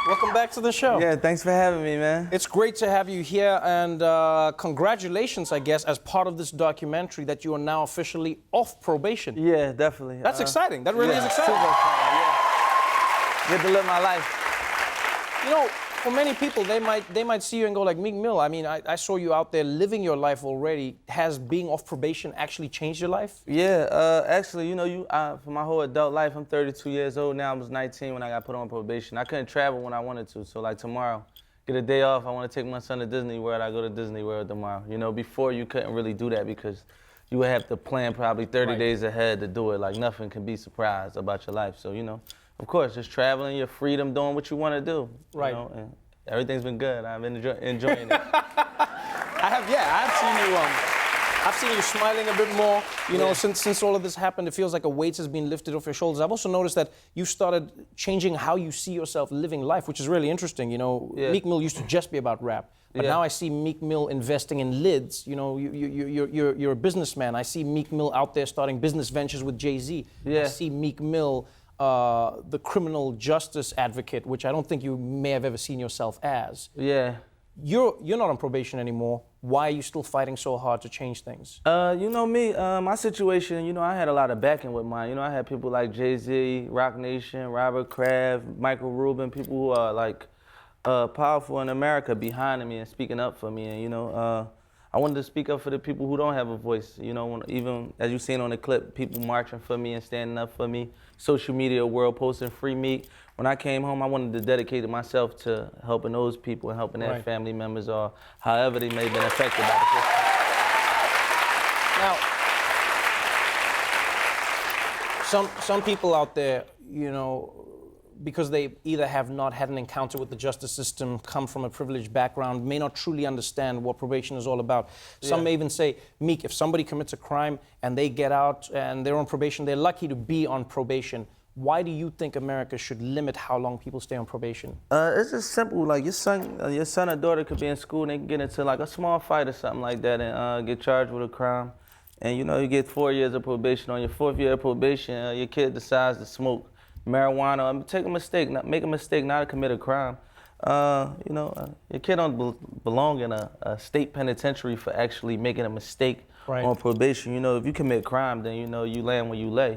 Welcome back to the show. Yeah, thanks for having me, man. It's great to have you here, and congratulations, I guess, as part of this documentary that you are now officially off probation. Yeah, definitely. That's exciting. That really is exciting. Super exciting, yeah. Get to live my life. You know, for many people, they might see you and go like, Meek Mill, I mean, I saw you out there living your life already. Has being off probation actually changed your life? Yeah, actually, you know, for my whole adult life, I'm 32 years old now. I was 19 when I got put on probation. I couldn't travel when I wanted to, so like tomorrow, get a day off. I want to take my son to Disney World. I go to Disney World tomorrow. You know, before you couldn't really do that because you would have to plan probably 30 days ahead to do it. Like nothing can be surprised about your life. So, you know, of course, just traveling, your freedom, doing what you want to do. Right. You know, and everything's been good. I've been enjoying it. I've seen you smiling a bit more. You know, since all of this happened, it feels like a weight has been lifted off your shoulders. I've also noticed that you started changing how you see yourself living life, which is really interesting. You know, Meek Mill used to just be about rap. But now I see Meek Mill investing in lids. You know, you're a businessman. I see Meek Mill out there starting business ventures with Jay-Z. Yeah. I see Meek Mill, the criminal justice advocate, which I don't think you may have ever seen yourself as. Yeah. You're not on probation anymore. Why are you still fighting so hard to change things? You know me, my situation, you know, I had a lot of backing with mine. You know, I had people like Jay-Z, Rock Nation, Robert Kraft, Michael Rubin, people who are like powerful in America behind me and speaking up for me. And, you know, I wanted to speak up for the people who don't have a voice. You know, even as you've seen on the clip, people marching for me and standing up for me. Social media world posting free Meek. When I came home, I wanted to dedicate myself to helping those people and helping their family members or however they may have been affected by the system. Now, some people out there, you know, because they either have not had an encounter with the justice system, come from a privileged background, may not truly understand what probation is all about. Some may even say, Meek, if somebody commits a crime and they get out and they're on probation, they're lucky to be on probation. Why do you think America should limit how long people stay on probation? It's just simple. Like your son or daughter could be in school and they can get into like a small fight or something like that and get charged with a crime. And you know, you get 4 years of probation. On your 4th year of probation, your kid decides to smoke marijuana or make a mistake, not to commit a crime. You know, your kid don't belong in a state penitentiary for actually making a mistake on probation. You know, if you commit crime, then you know you land where you lay.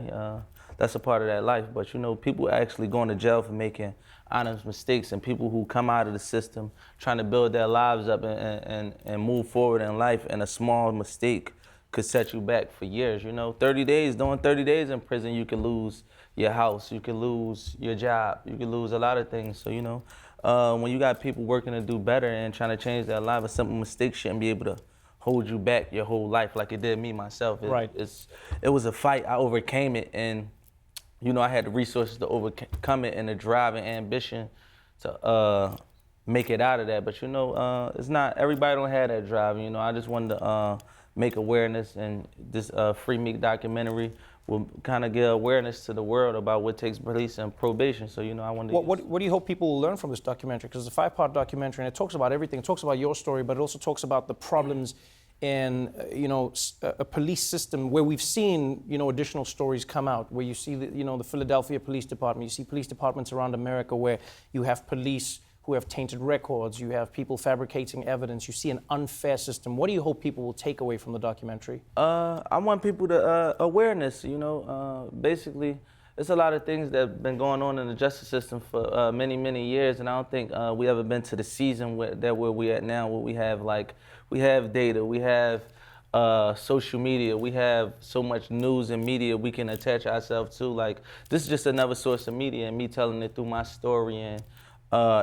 That's a part of that life. But you know, people actually going to jail for making honest mistakes, and people who come out of the system trying to build their lives up and move forward in life, and a small mistake could set you back for years. You know, 30 days, doing 30 days in prison, you can lose your house, you can lose your job, you can lose a lot of things. So, you know, when you got people working to do better and trying to change their life, a simple mistake shouldn't be able to hold you back your whole life like it did me myself. It was a fight. I overcame it, and you know, I had the resources to overcome it and the drive and ambition to make it out of that. But you know, it's not everybody don't have that drive. You know, I just wanted to make awareness, and this Free Meek documentary will kind of give awareness to the world about what takes place in probation. So you know, I wanted. What do you hope people will learn from this documentary? Because it's a 5-part documentary, and it talks about everything. It talks about your story, but it also talks about the problems in you know, a police system where we've seen, you know, additional stories come out, where you see the, you know, the Philadelphia Police Department, you see police departments around America where you have police who have tainted records, you have people fabricating evidence, you see an unfair system. What do you hope people will take away from the documentary? I want people to awareness, you know, basically there's a lot of things that have been going on in the justice system for many, many years, and I don't think we ever been to the season where we at now, where we have data, we have social media, we have so much news and media we can attach ourselves to. Like, this is just another source of media, and me telling it through my story and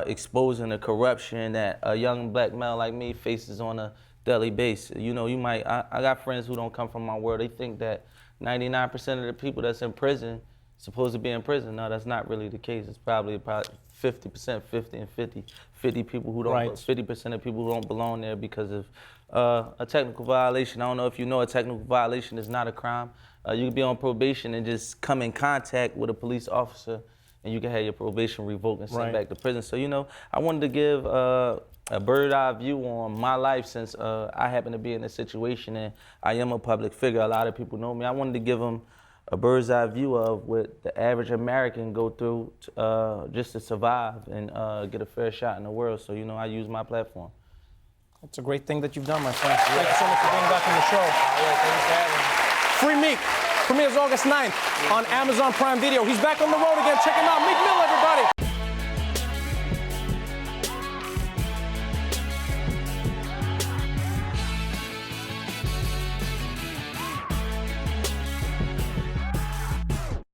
exposing the corruption that a young black male like me faces on a daily basis. You know, I got friends who don't come from my world. They think that 99% of the people that's in prison supposed to be in prison. No, that's not really the case. It's probably 50%, 50 and 50. 50 people who don't, 50% of people who don't belong there because of a technical violation. I don't know if you know, a technical violation is not a crime. You can be on probation and just come in contact with a police officer, and you can have your probation revoked and sent back to prison. So, you know, I wanted to give a bird's eye view on my life, since I happen to be in this situation and I am a public figure. A lot of people know me. I wanted to give them a bird's eye view of what the average American go through just to survive and get a fair shot in the world. So, you know, I use my platform. It's a great thing that you've done, my friend. Thank you so much for being back on the show. Thank you for having me. Free Meek premieres August 9th on Amazon Prime Video. He's back on the road again. Check him out. Meek Mill, everybody.